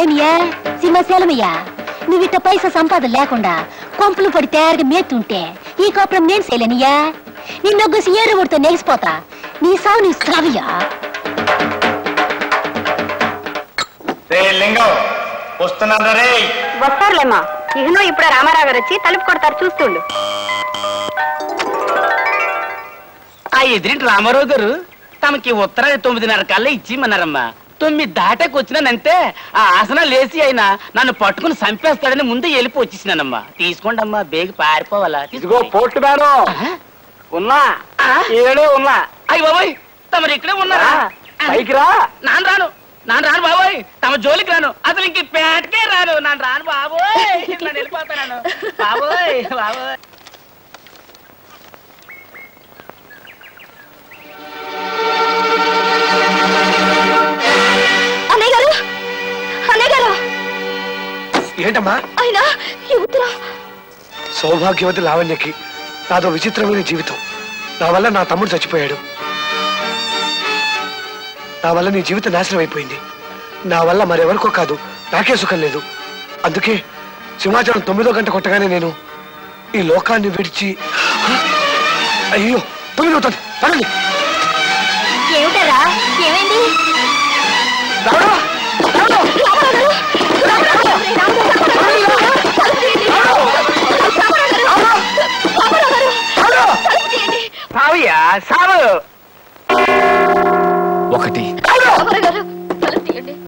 ఏమియా సింహశైలమయ్యా నువ్విట్ట పైసా సంపాదన లేకుండా కొంపలు పడి తయారుగా మేతుంటే ఈ కోపరం నేను చేయలేనియా నిన్నొగ్గసి ఏరువుడితో నెగిసిపోతా నీ సావు నీ సావయ్యా. వస్తారులేమ్మా ఇహనో ఇప్పుడే రామారావు గారు వచ్చి తలుపు కొడతారు చూస్తుండు. ఆ ఎదిరింటి రామారావు గారు తమకి ఉత్తరాది 9:30 కల్లా ఇచ్చిమన్నారమ్మా. 9 దాటాకి వచ్చినానంటే ఆ ఆసనాలు లేసి అయినా నన్ను పట్టుకుని చంపేస్తాడని ముందే వెళ్ళిపో వచ్చేసినానమ్మా. తీసుకోండి అమ్మా బేగి పారిపోవాలా. ఇదిగో పోస్ట్ మ్యాను ఉన్నా ఏడే ఉన్నా. అయ్యి బాబాయ్ తమరు ఇక్కడే ఉన్నారా? పైకి రా. నాన్న రాను బాబోయ్ తమ జోలికి రాను అసలు ఇంక పేటకే రాను. నాన్న రాను బాబోయ్ ఇట్లా వెళ్ళిపోతాను బాబోయ్ బాబోయ్. ఏంటమ్మా అయినా ఈ ఉత్తరం సౌభాగ్యవతి లావణ్యకి నాదో విచిత్రమైన జీవితం. నా వల్ల నా తమ్ముడు చచ్చిపోయాడు. నా వల్ల నీ జీవితం నాశనం అయిపోయింది. నా వల్ల మరెవరికో కాదు నాకే సుఖం లేదు. అందుకే సింహాచలం 9వ గంట కొట్టగానే నేను ఈ లోకాన్ని విడిచి అయ్యో 9 అవుతుంది. ఏమిటారా ఏమైంది? రావడం